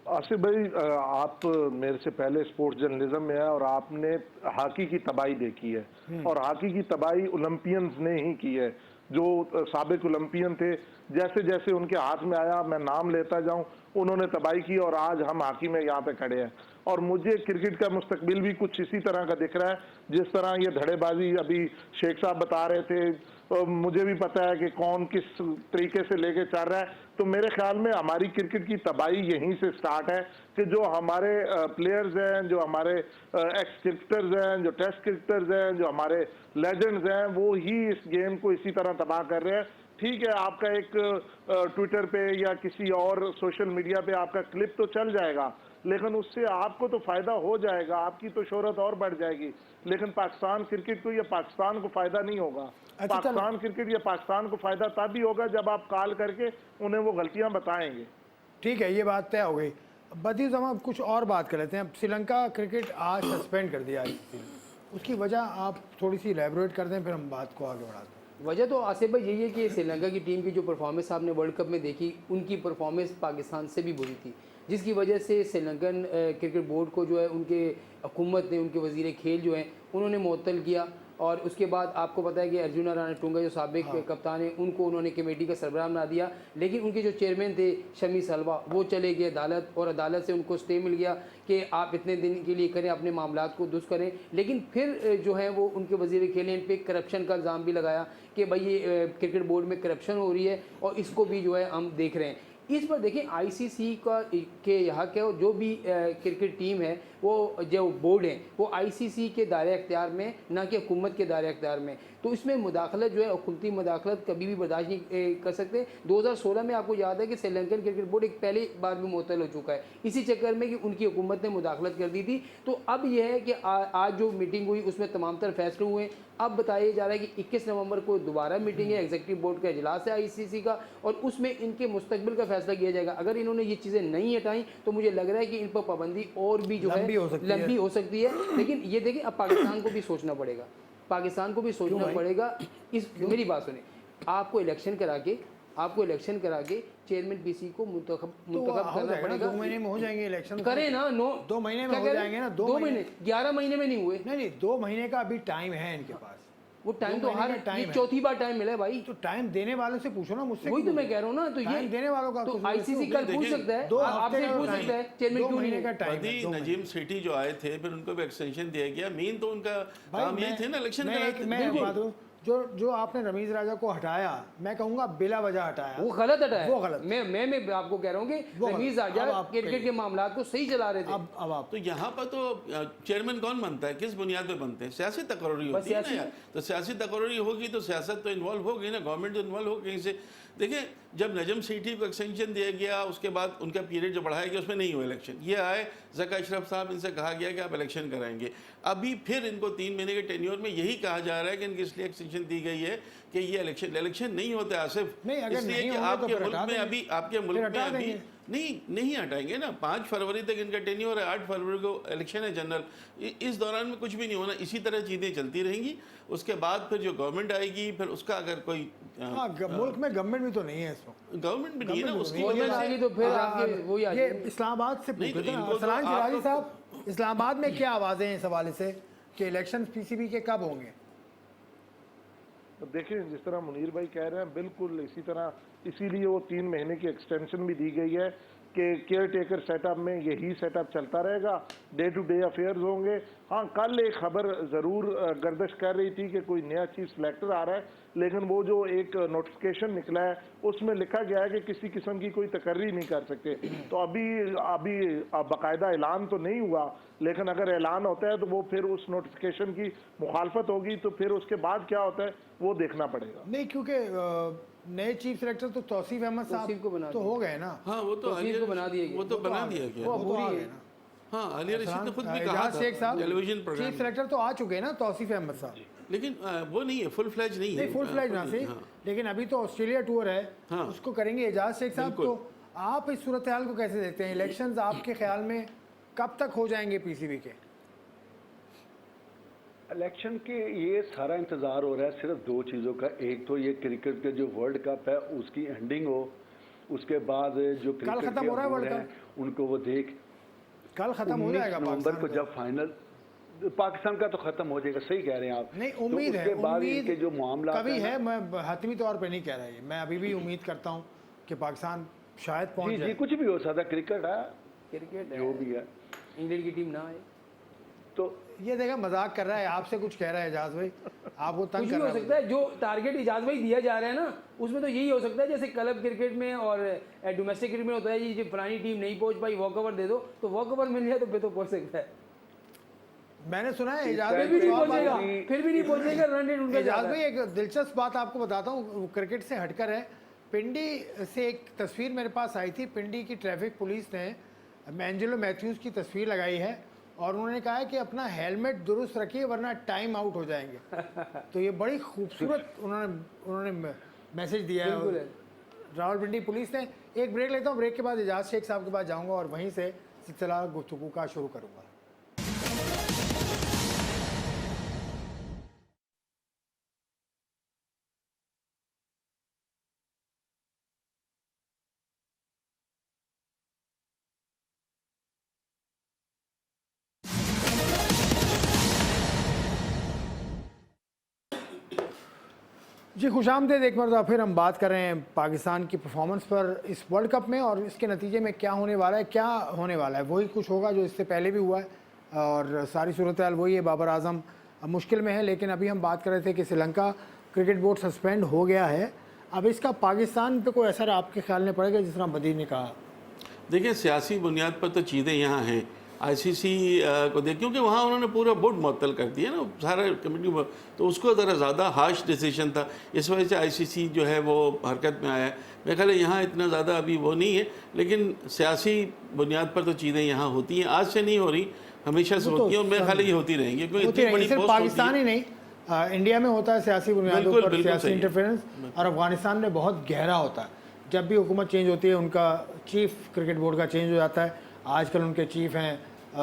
आसिफ भाई, आप मेरे से पहले स्पोर्ट्स जर्नलिज्म में है और आपने हॉकी की तबाही देखी है, और हॉकी की तबाही ओलंपियंस ने ही की है। जो साबिक ओलंपियन थे, जैसे जैसे उनके हाथ में आया, मैं नाम लेता जाऊं, उन्होंने तबाही की, और आज हम हॉकी में यहाँ पे खड़े हैं। और मुझे क्रिकेट का मुस्तकबिल भी कुछ इसी तरह का दिख रहा है, जिस तरह ये धड़ेबाजी अभी शेख साहब बता रहे थे, तो मुझे भी पता है कि कौन किस तरीके से लेके चल रहा है। तो मेरे ख्याल में हमारी क्रिकेट की तबाही यहीं से स्टार्ट है, कि जो हमारे प्लेयर्स हैं, जो हमारे एक्स क्रिकेटर्स हैं, जो टेस्ट क्रिकेटर्स हैं, जो हमारे लेजेंड्स हैं, वो ही इस गेम को इसी तरह तबाह कर रहे हैं। ठीक है, आपका एक ट्विटर पे या किसी और सोशल मीडिया पे आपका क्लिप तो चल जाएगा, लेकिन उससे आपको तो फायदा हो जाएगा, आपकी तो शोहरत और बढ़ जाएगी, लेकिन पाकिस्तान क्रिकेट को या पाकिस्तान को फायदा नहीं होगा। पाकिस्तान क्रिकेट या पाकिस्तान को फायदा तब भी होगा जब आप कॉल करके उन्हें वो गलतियां बताएंगे। ठीक है, ये बात तय हो गई। बदी जमा कुछ और बात कर लेते हैं। अब श्रीलंका क्रिकेट आज सस्पेंड कर दिया ICC ने, उसकी वजह आप थोड़ी सी एलैबोरेट कर दें, फिर हम बात को आगे बढ़ाते हैं। वजह तो आसिफ भाई यही है कि श्रीलंका की टीम की जो परफॉर्मेंस आपने वर्ल्ड कप में देखी, उनकी परफॉर्मेंस पाकिस्तान से भी बुरी थी, जिसकी वजह से श्रीलंकन क्रिकेट बोर्ड को जो है उनके हुकूमत ने, उनके वजीर खेल जो हैं उन्होंने मुअत्तल किया। और उसके बाद आपको पता है कि अर्जुना राणाटुंगा जो साबिक कप्तान है, उनको उन्होंने कमेटी का सरबराह बना दिया। लेकिन उनके जो चेयरमैन थे शमी सलवा, वो चले गए अदालत, और अदालत से उनको स्टे मिल गया कि आप इतने दिन के लिए करें, अपने मामलात को दुरुस्त करें। लेकिन फिर जो है वो उनके वजीर खेल ने इन पर करप्शन का इल्ज़ाम भी लगाया कि भाई ये क्रिकेट बोर्ड में करप्शन हो रही है और इसको भी जो है हम देख रहे हैं। इस पर देखें ICC का के यहाँ के जो भी क्रिकेट टीम है, वो जो बोर्ड है वो ICC के दायरे अख्तियार में, ना कि हुकूमत के दायरे अख्तियार में। तो इसमें मुदाखलत जो है, हुकूमती मुदाखलत कभी भी बर्दाश्त नहीं कर सकते। 2016 में आपको याद है कि श्रीलंकन क्रिकेट बोर्ड एक पहली बार भी मुअत्तल हो चुका है इसी चक्कर में कि उनकी हुकूमत ने मुदाखलत कर दी थी। तो अब यह है कि आज जो मीटिंग हुई उसमें तमाम तर फैसले हुए। अब बताया जा रहा है कि 21 नवंबर को दोबारा मीटिंग है, एग्जीक्यूटिव बोर्ड का इजलास है ICC का, और उसमें इनके मुस्तकबिल का फैसला किया जाएगा। अगर इन्होंने ये चीज़ें नहीं हटाई तो मुझे लग रहा है कि इन पर पाबंदी और भी जो है लंबी हो सकती है। लेकिन ये देखिए, अब पाकिस्तान को भी सोचना पड़ेगा, पाकिस्तान को भी सोचना पड़ेगा। मेरी बात सुने, आपको इलेक्शन करा के चेयरमैन PC को मुंतखब करना पड़ेगा। 2 महीने में हो जाएंगे इलेक्शन, करें ना। 2 महीने में हो जाएंगे ना। 2 महीने, 11 महीने में नहीं हुए। नहीं, 2 महीने का अभी टाइम है इनके पास। वो टाइम तो हर चौथी बार टाइम मिला है भाई। तो टाइम देने वालों से पूछो ना, मुझसे वही तो मैं कह रहा हूँ ना। तो ये देने वालों का तो ICC कल पूछ सकता है, आपसे पूछ सकता है चेयरमैन क्यों नहीं है। बदी नजीम सेठी जो आए थे, फिर उनको भी एक्सटेंशन दिया गया। मेन तो उनका काम ये थे ना, इलेक्शन कराते। जो आपने रमीज राजा को हटाया, मैं कहूंगा बिला वजह हटाया, वो गलत हटाया। वो गलत। मैं आपको कह रहा हूँ कि रमीज राजा क्रिकेट के मामलात को सही चला रहे थे। अब आप तो यहाँ पर तो चेयरमैन कौन बनता है, किस बुनियाद पे बनते हैं? सियासी तकर्री होती है ना यार। तो सियासी तकर्री होगी तो सियासत तो इन्वॉल्व होगी ना, गवर्नमेंट तो इन्वॉल्व हो कहीं से। देखिए, जब नजम सेठी को एक्सटेंशन दिया गया, उसके बाद उनका पीरियड जो बढ़ाया गया उसमें नहीं हुआ इलेक्शन। ये आए ज़का अशरफ साहब, इनसे कहा गया कि आप इलेक्शन कराएंगे। अभी फिर इनको 3 महीने के टेन्योर में यही कहा जा रहा है कि इनकी इसलिए एक्सटेंशन दी गई है कि ये इलेक्शन नहीं होते आसिफ, इसलिए कि आपके मुल्क में अभी नहीं हटाएंगे ना। 5 फरवरी तक इनका टेन्योर है, 8 फरवरी को इलेक्शन है जनरल। इस दौरान में कुछ भी नहीं होना, इसी तरह चीज़ें चलती रहेंगी। उसके बाद फिर जो गवर्नमेंट आएगी, फिर उसका अगर कोई मुल्क में गवर्नमेंट भी तो नहीं है इस वक्त, गवर्नमेंट भी नहीं है ना, उसकी वजह से तो फिर आपके वही ये इस्लामाबाद से पूछते हैं। अरसलान जिलानी साहब, इस्लामाबाद में क्या आवाज़ें हैं इस हवाले से कि इलेक्शन PCB के कब होंगे? तो देखिए, जिस तरह मुनीर भाई कह रहे हैं, बिल्कुल इसी तरह, इसीलिए वो 3 महीने की एक्सटेंशन भी दी गई है कि केयर टेकर सेटअप में यही सेटअप चलता रहेगा, डे टू डे अफेयर्स होंगे। हाँ, कल एक खबर ज़रूर गर्दिश कर रही थी कि कोई नया चीफ सेलेक्टर आ रहा है, लेकिन वो जो एक नोटिफिकेशन निकला है उसमें लिखा गया है कि किसी किस्म की कोई तकर्री नहीं कर सकते। तो अभी बाकायदा ऐलान तो नहीं हुआ, लेकिन अगर ऐलान होता है तो वो फिर उस नोटिफिकेशन की मुखालफत होगी, तो फिर उसके बाद क्या होता है वो देखना पड़ेगा। नहीं, क्योंकि नए चीफ सेलेक्टर तो तौसीफ अहमद साहब तो हो गए ना। हाँ, वो तो बना दिया गया, वो तो बना दिया गया। वो तो आ गए ना। हाँ, आलिया रशीद ने खुद भी कहा था शेख साहब टेलीविजन प्रोग्राम चीफ सेलेक्टर तो आ चुके हैं ना, तौसीफ अहमद साहब। लेकिन वो नहीं है, फुल फ्लैज नहीं है। फुल फ्लैज ना से, लेकिन अभी तो ऑस्ट्रेलिया टूर है, उसको करेंगे एजाज शेख साहब। तो आप इस सूरत हाल को कैसे देखते हैं? इलेक्शंस आपके ख्याल में कब तक हो जाएंगे PCB के? इलेक्शन के ये सारा इंतज़ार हो रहा है सिर्फ 2 चीज़ों का। एक तो ये क्रिकेट के जो वर्ल्ड कप है उसकी एंडिंग हो, उसके बाद जो कल खत्म हो रहा है वर्ल्ड कप, उनको वो देख, कल खत्म हो जाएगा नवंबर को जब फाइनल पाकिस्तान का तो खत्म हो जाएगा। सही कह रहे हैं आप। नहीं, उम्मीद है, उम्मीद के जो मामला कभी है, मैं हतमी तौर पे नहीं कह रहा है, मैं अभी भी उम्मीद करता हूँ कि पाकिस्तान शायद पहुँच जाए। कुछ भी हो सकता, क्रिकेट है, क्रिकेट जो भी है। इंग्लैंड की टीम ना आए तो ये देखा, मजाक कर रहा है, आपसे कुछ कह रहा है एजाज भाई, आपको तंग कर रहा है। हो सकता है जो टारगेट एजाज भाई दिया जा रहा है ना, उसमें तो यही हो सकता है जैसे क्लब क्रिकेट में और डोमेस्टिक क्रिकेट में होता है, ये पुरानी टीम नहीं पहुंच पाई, वॉक ओवर दे दो, तो वॉक ओवर मिल जाए तो फिर तो पहुंच सकता है। मैंने सुना है एजाज फिर भी नहीं पहुंचेगा, रन रेट उनका। एजाज भाई, एक दिलचस्प बात आपको बताता हूँ, क्रिकेट से हटकर है। पिंडी से एक तस्वीर मेरे पास आई थी। पिंडी की ट्रैफिक पुलिस ने एंजेलो मैथ्यूज़ की तस्वीर लगाई है और उन्होंने कहा है कि अपना हेलमेट दुरुस्त रखिए वरना टाइम आउट हो जाएंगे। तो ये बड़ी खूबसूरत उन्होंने मैसेज दिया है रावलपिंडी पुलिस ने। एक ब्रेक लेता हूँ, ब्रेक के बाद एजाज शेख साहब के पास जाऊँगा और वहीं से सिलसिला गुफ्तगू का शुरू करूँगा। जी खुशामदीद, एक मरतबा फिर हम बात कर रहे हैं पाकिस्तान की परफॉर्मेंस पर इस वर्ल्ड कप में और इसके नतीजे में क्या होने वाला है। क्या होने वाला है वही कुछ होगा जो इससे पहले भी हुआ है और सारी सूरत हाल वही है। बाबर आजम मुश्किल में है, लेकिन अभी हम बात कर रहे थे कि श्रीलंका क्रिकेट बोर्ड सस्पेंड हो गया है। अब इसका पाकिस्तान पे कोई असर आपके ख्याल में पड़ेगा, जिस तरह मदीर ने कहा? देखिए, सियासी बुनियाद पर तो चीज़ें यहाँ हैं। आईसीसी को देख, क्योंकि वहाँ उन्होंने पूरा बोर्ड मुअत्तल कर दिया ना, सारा कमेटी, तो उसको ज़रा ज़्यादा हार्श डिसीजन था, इस वजह से आईसीसी जो है वो हरकत में आया है। मेरे ख्याल है यहाँ इतना ज़्यादा अभी वो नहीं है, लेकिन सियासी बुनियाद पर तो चीज़ें यहाँ होती हैं। आज से नहीं हो रही, हमेशा से होती हैं और मेरे ख्याल है ये होती रहेंगी, क्योंकि इतनी बड़ी सिर्फ पाकिस्तान ही नहीं, इंडिया में होता है सियासी बुनियादों पर सियासी इंटरफेरेंस, और अफगानिस्तान में बहुत गहरा होता है। जब भी हुकूमत चेंज होती है, उनका चीफ क्रिकेट बोर्ड का चेंज हो जाता है। आजकल उनके चीफ हैं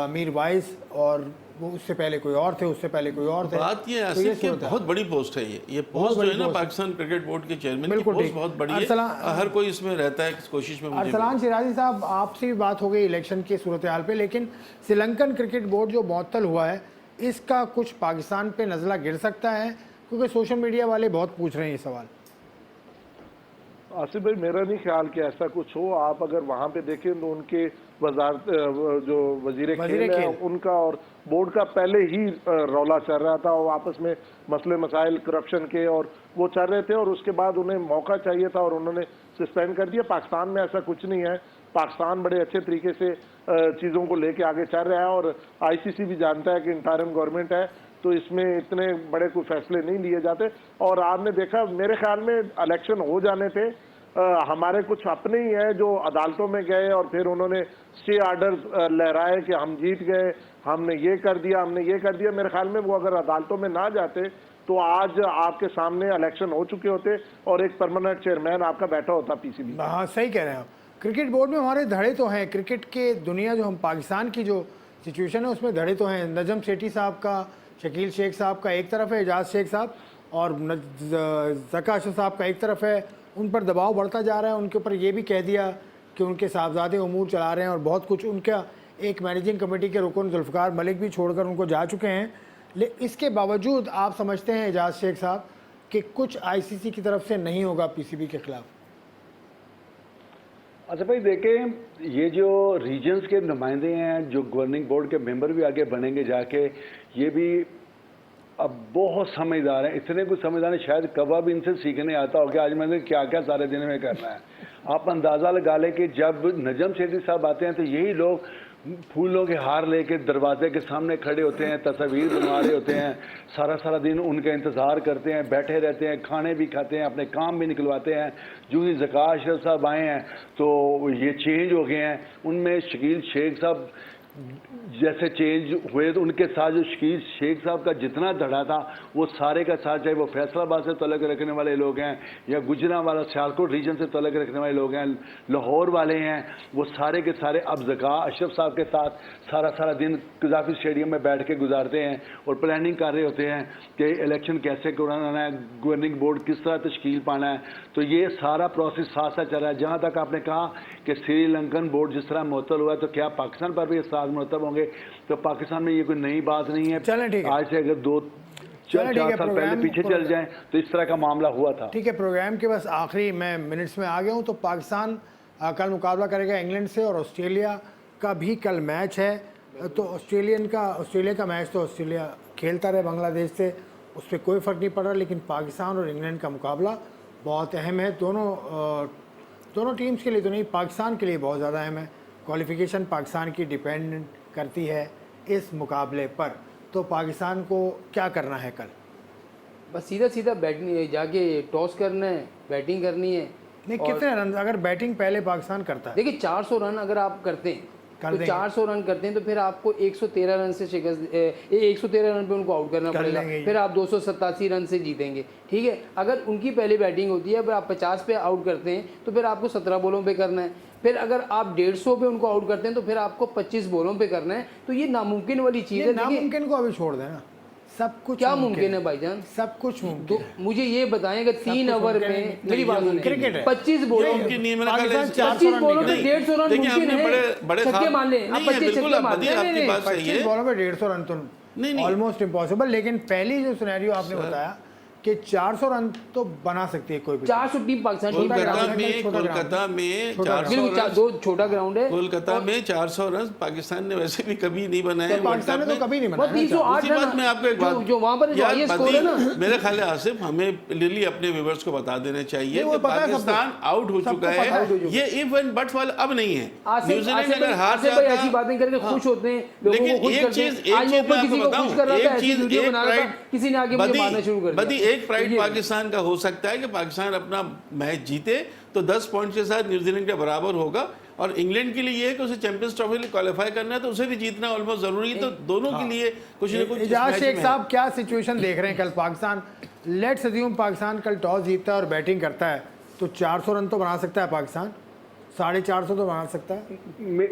मीर वाइस, और वो उससे पहले कोई और थे, उससे पहले कोई और थे। बात ये है कि बहुत बड़ी पोस्ट है ये पोस्ट जो है ना, पाकिस्तान क्रिकेट बोर्ड के चेयरमैन की पोस्ट बहुत बड़ी है। हर कोई इसमें रहता है कोशिश में। अरसलान शिराजी साहब, आपसे भी बात हो गई इलेक्शन की सूरत हाल पे, लेकिन श्रीलंकन क्रिकेट बोर्ड जो मुअत्तल हुआ है, इसका कुछ पाकिस्तान पे नज़ला गिर सकता है? क्योंकि सोशल मीडिया वाले बहुत पूछ रहे हैं ये सवाल। आसिफ भाई, मेरा नहीं ख्याल कि ऐसा कुछ हो। आप अगर वहाँ पे देखें तो उनके वजारत जो वजीर खेल है उनका और बोर्ड का पहले ही रौला चल रहा था, और आपस में मसले मसाइल करप्शन के और वो चल रहे थे, और उसके बाद उन्हें मौका चाहिए था और उन्होंने सस्पेंड कर दिया। पाकिस्तान में ऐसा कुछ नहीं है। पाकिस्तान बड़े अच्छे तरीके से चीज़ों को लेके आगे चल रहा है, और आईसीसी भी जानता है कि इंटरिम गवर्नमेंट है, तो इसमें इतने बड़े कोई फैसले नहीं लिए जाते। और आपने देखा, मेरे ख्याल में इलेक्शन हो जाने थे, हमारे कुछ अपने ही हैं जो अदालतों में गए और फिर उन्होंने स्टे आर्डर लहराए कि हम जीत गए, हमने ये कर दिया, हमने ये कर दिया। मेरे ख्याल में वो अगर अदालतों में ना जाते तो आज आपके सामने इलेक्शन हो चुके होते और एक परमानेंट चेयरमैन आपका बैठा होता पीसीबी। हाँ, सही कह रहे हैं आप। क्रिकेट बोर्ड में हमारे धड़े तो हैं, क्रिकेट के दुनिया जो हम पाकिस्तान की जो सिचुएशन है उसमें धड़े तो हैं। नजम सेठी साहब का, शकील शेख साहब का एक तरफ है, एजाज शेख साहब, और ज़का अशरफ साहब का एक तरफ है। उन पर दबाव बढ़ता जा रहा है। उनके ऊपर ये भी कह दिया कि उनके साहबजादे उमूर चला रहे हैं, और बहुत कुछ उनका एक मैनेजिंग कमेटी के रुकन जुल्फ़िकार मलिक भी छोड़कर उनको जा चुके हैं। लेकिन इसके बावजूद आप समझते हैं एजाज शेख साहब कि कुछ आईसीसी की तरफ से नहीं होगा पीसीबी के खिलाफ? अच्छा भाई, देखें, ये जो रीजन्स के नुमाइंदे हैं, जो गवर्निंग बोर्ड के मेंबर भी आगे बनेंगे जाके, ये भी अब बहुत समझदार हैं। इतने कुछ समझदार हैं, शायद कब भी इनसे सीखने आता हो कि आज मैंने क्या क्या सारे दिन में करना है। आप अंदाज़ा लगा लें कि जब नजम सेठी साहब आते हैं तो यही लोग फूलों के हार लेके दरवाजे के सामने खड़े होते हैं, तस्वीर बनवा रहे होते हैं, सारा सारा दिन उनका इंतज़ार करते हैं, बैठे रहते हैं, खाने भी खाते हैं, अपने काम भी निकलवाते हैं। जो ही ज़का अशरफ साहब आए हैं तो ये चेंज हो गए हैं। उनमें शकील शेख साहब जैसे चेंज हुए तो उनके साथ जो शकील शेख साहब का जितना धड़ा था वो सारे का साथ, चाहे वो फैसलाबाद से तल्लुक़ रखने वाले लोग हैं या गुजरांवाला सियालकोट रीजन से तल्लुक़ रखने वाले लोग हैं, लाहौर वाले हैं, वो सारे के सारे अब ज़का अशरफ साहब के साथ सारा सारा दिन कज़ाफ़ी स्टेडियम में बैठ के गुजारते हैं और प्लानिंग कर रहे होते हैं कि इलेक्शन कैसे कराना है, गवर्निंग बोर्ड किस तरह तश्कील पाना है। तो ये सारा प्रोसेस साथ साथ चल रहा है। जहाँ तक आपने कहा कि श्रीलंकन बोर्ड जिस तरह मुअत्तल हुआ है, तो क्या पाकिस्तान पर भी इस्तेमाल मुरतब होंगे? तो पाकिस्तान में ये कोई नई बात नहीं है। आज से अगर 2-4 साल पहले पीछे चल जाएं तो इस तरह का मामला हुआ था। ठीक है, प्रोग्राम के बस आखिरी मैं मिनट्स में आ गया हूँ। तो पाकिस्तान कल मुकाबला करेगा इंग्लैंड से, और ऑस्ट्रेलिया का भी कल मैच है। तो ऑस्ट्रेलिया का मैच तो ऑस्ट्रेलिया खेलता रहे बांग्लादेश से, उस पर कोई फ़र्क नहीं पड़ रहा। लेकिन पाकिस्तान और इंग्लैंड का मुकाबला बहुत अहम है। दोनों टीम्स के लिए तो नहीं, पाकिस्तान के लिए बहुत ज़्यादा अहम है। क्वालिफिकेशन पाकिस्तान की डिपेंड करती है इस मुकाबले पर। तो पाकिस्तान को क्या करना है कल? बस सीधा सीधा बैटिंग जाके टॉस करना है, बैटिंग करनी है। नहीं, कितने रन अगर बैटिंग पहले पाकिस्तान करता है? देखिए 400 रन अगर आप करते हैं तो 400 रन करते हैं तो फिर आपको 113 रन से 113 रन पे उनको आउट करना पड़ेगा, फिर आप 287 रन से जीतेंगे। ठीक है, अगर उनकी पहली बैटिंग होती है, अगर आप 50 पे आउट करते हैं तो फिर आपको 17 बॉलों पे करना है। फिर अगर आप 150 पे उनको आउट करते हैं तो फिर आपको 25 बॉलों पे करना है, तो ये नामुमकिन वाली चीज़ ये है। देखिए, नामुमकिन को अभी छोड़ देना, सब कुछ क्या मुमकिन है भाईजान? सब कुछ तो मुमकिन है। मुझे ये बताएं कि 3 ओवर में मेरी बात सुनिए, क्रिकेट है। 25 बॉलों ये मुमकिन नहीं है, मैंने पाकिस्तान कहा 400 25 बॉलों पे नहीं, 150 रन देखिए, मुमकिन आपने है। बड़े छक्के ख्वाब- मान लें आप, नहीं है, 25 बिल्कुल, छक्के आप मान बताइए, लें। आपकी बात सही 25 है। बॉलों में 150 रन तो नहीं। ऑलमोस्ट इम्पॉसिबल, लेकिन पहली जो सिनेरियो आपने बताया कि 400 रन तो बना सकती है कोई भी। 400 टीम पाकिस्तान टीम छोटा कोलकाता ग्राउंड है, में छोटा ग्राउंड कोलकाता है। में छोटा 400 बिल्कुल रन, दो छोटा ग्राउंड है। कोलकाता में 400 रन पाकिस्तान ने वैसे भी कभी नहीं बनाए तो वर्ल्ड पाकिस्तान कप ने तो में। कभी नहीं वो बनाया ना 308 उसी बात में आपको एक बात जो वहाँ पर जो यार, हाईएस्ट स्कोर है ना, मेरे ख्याल है आसिफ, हमें क्लियरली अपने व्यूवर्स को बता देना चाहिए नहीं, वो कि पता है सबको। पाकिस्तान आउट हो सबको चुका पता है। है। ये इफ एंड बट वाला अब नहीं है। आसिफ न्यूजीलैंड अगर हार आसिफ भाई ऐसी जाता, बातें करके खुश होते हैं, लोगों लेकिन को खुश एक करते चीज हैं। आज मैं ऊपर मैं किसी आपको को खुश कर रहा था, बताऊं, ऐसी वीडियो बना रहा था, pride- किसी ने आगे मुझे मारना शुरू कर बदी दिया। एक प्राइड पाकिस्तान का हो सकता है कि पाकिस्तान अपना मैच जीते तो 10 पॉइंट के साथ न्यूजीलैंड के बराबर होगा, और इंग्लैंड के लिए ये है कि उसे चैंपियंस ट्रॉफी के लिए क्वालिफाई करना है, तो उसे भी जीतना ऑलमोस्ट जरूरी है। तो दोनों के लिए कुछ न कुछ इस इजाज मैच शेख में साहब, क्या सिचुएशन देख रहे हैं कल पाकिस्तान? लेट्स अज्यूम पाकिस्तान कल टॉस जीतता है और बैटिंग करता है, तो 400 रन तो बना सकता है पाकिस्तान, 450 तो बना सकता है।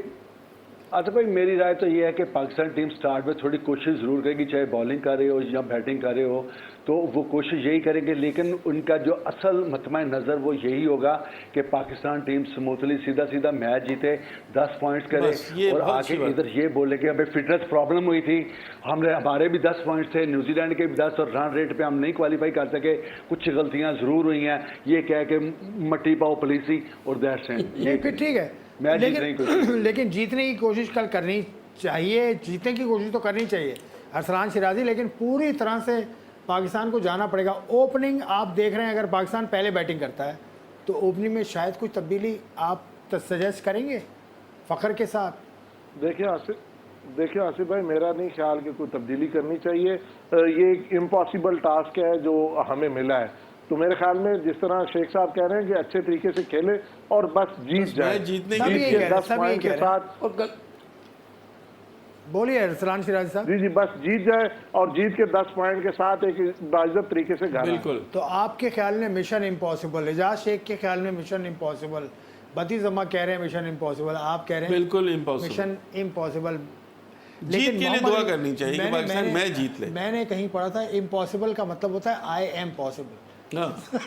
अच्छा भाई, मेरी राय तो ये है कि पाकिस्तान टीम स्टार्ट में थोड़ी कोशिश ज़रूर करेगी, चाहे बॉलिंग कर रहे हो या बैटिंग कर रहे हो, तो वो कोशिश यही करेंगे। लेकिन उनका जो असल मतमा नज़र वो यही होगा कि पाकिस्तान टीम स्मूथली सीधा सीधा मैच जीते, 10 पॉइंट्स करे बस, ये और बहुत अच्छी आके बात इधर ये बोले कि हमें फिटनेस प्रॉब्लम हुई थी, हमारे भी 10 पॉइंट्स थे, न्यूजीलैंड के भी 10, और रन रेट पे हम नहीं क्वालिफाई कर सके, कुछ गलतियाँ ज़रूर हुई हैं, ये कह के मट्टी पाओ पुलिसी और दैट्स इट। ये फिर ठीक है, मैच जीतने की कोशिश। लेकिन जीतने की कोशिश कल करनी चाहिए, जीतने की कोशिश तो करनी चाहिए अरसलान शिराजी, लेकिन पूरी तरह से पाकिस्तान को जाना पड़ेगा। ओपनिंग आप देख रहे हैं, अगर पाकिस्तान पहले बैटिंग करता है तो ओपनिंग में शायद कुछ तब्दीली आप सजेस्ट करेंगे फ़खर के साथ? देखिए आसिफ भाई, मेरा नहीं ख्याल कि कोई तब्दीली करनी चाहिए। ये एक इम्पॉसिबल टास्क है जो हमें मिला है, तो मेरे ख्याल में जिस तरह शेख साहब कह रहे हैं कि अच्छे तरीके से खेले और बस जीत जाए, मैच जीतने सब के यही लिए कह रहे हैं, 10 सब यही पॉइंट कह के रहे हैं। साथ। और बोलिए अरसलान शिराजी साहब। जी बस जीत जाए और जीत के 10 पॉइंट के साथ एक बाइज्जत तरीके से घर आए। बिल्कुल। तो आपके ख्याल में मिशन इम्पॉसिबल, एजाज शेख के ख्याल में मिशन इम्पॉसिबल, बदी जमा कह रहे हैं मिशन इम्पॉसिबल, आप कह रहे हैं बिल्कुल इम्पॉसिबल। Mission impossible. जीत के लिए दुआ करनी चाहिए कि पाकिस्तान मैच जीत ले। मैंने कहीं पढ़ा था इम्पॉसिबल का मतलब होता है आई एम पॉसिबल, हाँ।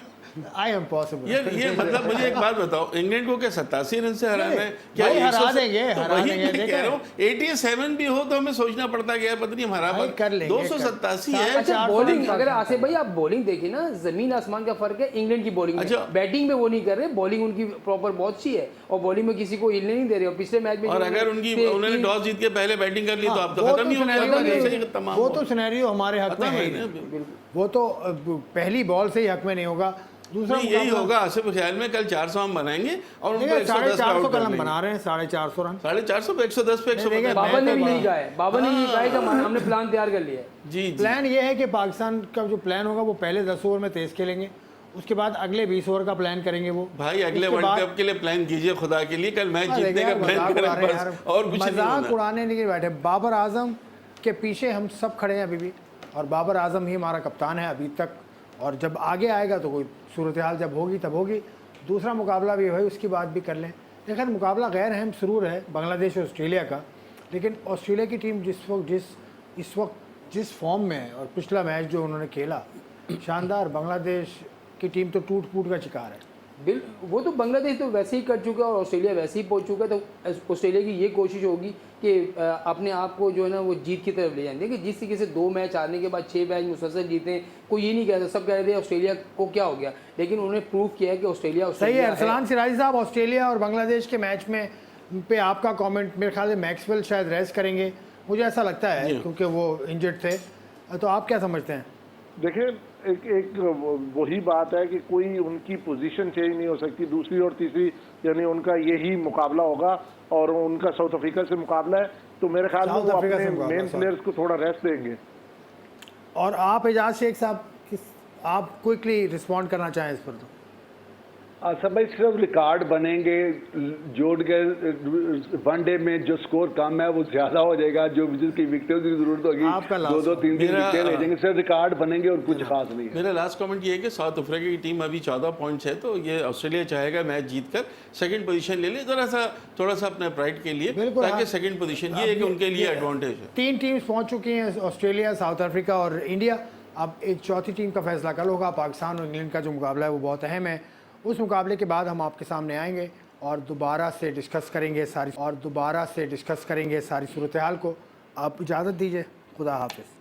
I am possible. ये मतलब मुझे एक बात बताओ, इंग्लैंड को क्या 87 रन से हराना है? क्या भाई, हरा 100 देंगे, तो हरा वही देंगे, मैं देखा कह है। रहा हूँ, 87 भी हो तो हमें सोचना पड़ता है कि यार पता नहीं हम हरा भाई, कर लेंगे, 287 कर- है। अच्छा, 400 बॉलिंग रन अगर आसिफ भाई आप बॉलिंग देखिए ना, जमीन आसमान का फर्क है इंग्लैंड की बॉलिंग अच्छा। में। बैटिंग में वो नहीं कर रहे, बॉलिंग उनकी प्रॉपर बहुत अच्छी है, और बॉलिंग में किसी को हिलने नहीं दे रहे। और पिछले मैच में और जो अगर उन्होंने टॉस जीत के पहले बैटिंग कर ली तो आप तो खत्म ही हो गया तमाम। वो तो सिनेरियो हमारे हक में है ही नहीं। वो तो पहली बॉल से ही हक में नहीं होगा। दूसरा नहीं, यही होगा आसिफ ख्याल में, कल 400 हम बनाएंगे और उनको 110 पे 450 आउट कल कर हम देंगे। बना रहे हैं, 450 रन। 450 पे 110 पे 150 देखिए, बाबर ने भी मैं तो यही कहा है, बाबर ने यही कहा है कि हमने प्लान तैयार कर लिया है। जी जी। प्लान ये है कि पाकिस्तान का जो प्लान होगा वो पहले 10 ओवर में तेज खेलेंगे, उसके बाद अगले 20 ओवर का प्लान करेंगे वो। भाई अगले उसके वर्ल्ड बाद- कप के लिए प्लान कीजिए खुदा के लिए, कल मैच हाँ, जीतने देखिए का यार, प्लान मजाक करें उड़ा रहे हैं बस, यार। और कुछ नहीं मजाक होना। उड़ाने नहीं बैठे। बाबर आजम के पीछे हम सब खड़े हैं अभी भी, और बाबर आजम ही हमारा कप्तान है अभी तक, और जब आगे आएगा तो कोई सूरत हाल जब होगी तब होगी। दूसरा मुकाबला भी है, उसकी बात भी कर लें। देखिए मुकाबला गैर अहम ज़रूर है बांग्लादेश और ऑस्ट्रेलिया का, लेकिन ऑस्ट्रेलिया की टीम इस वक्त जिस फॉर्म में है, और पिछला मैच जो उन्होंने खेला शानदार, बांग्लादेश की टीम तो टूट फूट का शिकार है। वो तो बांग्लादेश तो वैसे ही कर चुका है और ऑस्ट्रेलिया वैसे ही पहुंच चुका है। तो ऑस्ट्रेलिया की ये कोशिश होगी कि अपने आप को जो है ना वो जीत की तरफ ले जाएंगे। कि जिस तरीके से 2 मैच हारने के बाद 6 मैच मुसलसल जीते, कोई ये नहीं कहता, सब कह रहे थे ऑस्ट्रेलिया को क्या हो गया, लेकिन उन्होंने प्रूव किया है कि ऑस्ट्रेलिया सही है। अरसलान सिराजी साहब, ऑस्ट्रेलिया और बांग्लादेश के मैच में पे आपका कमेंट, मेरे ख्याल से मैक्सवेल शायद रेस्ट करेंगे, मुझे ऐसा लगता है, क्योंकि वो इंजर्ड थे। तो आप क्या समझते हैं? देखिए एक वही बात है कि कोई उनकी पोजीशन चेंज नहीं हो सकती, दूसरी और तीसरी, यानी उनका यही मुकाबला होगा और उनका साउथ अफ्रीका से मुकाबला है, तो मेरे ख्याल में वो अपने मेन प्लेयर्स को थोड़ा रेस्ट देंगे। और आप एजाज शेख साहब, आप क्विकली रिस्पॉन्ड करना चाहें इस पर? तो सब भाई सिर्फ रिकॉर्ड बनेंगे, जोड़ के वनडे में जो स्कोर कम है वो ज्यादा हो जाएगा, जो जिसकी विकेटों की जरूरत होगी आपका last 2-2 3-3 मेरा- विकेट ले जाएंगे, सिर्फ रिकॉर्ड बनेंगे और कुछ खास नहीं है। मेरा लास्ट कमेंट ये है कि साउथ अफ्रीका की टीम अभी 14 पॉइंट्स है, तो ये ऑस्ट्रेलिया चाहेगा मैच जीतकर सेकंड पोजीशन ले ले, थोड़ा सा अपने प्राइड के लिए, बिल्कुल, ताकि हाँ। सेकंड पोजीशन ये है कि उनके लिए एडवांटेज है। 3 टीम्स पहुंच चुकी हैं, ऑस्ट्रेलिया, साउथ अफ्रीका और इंडिया। अब एक चौथी टीम का फैसला कल होगा। पाकिस्तान और इंग्लैंड का जो मुकाबला है वो बहुत अहम है। उस मुकाबले के बाद हम आपके सामने आएंगे और दोबारा से डिस्कस करेंगे सारी सूरत हाल को। आप इजाज़त दीजिए, खुदा हाफिज़।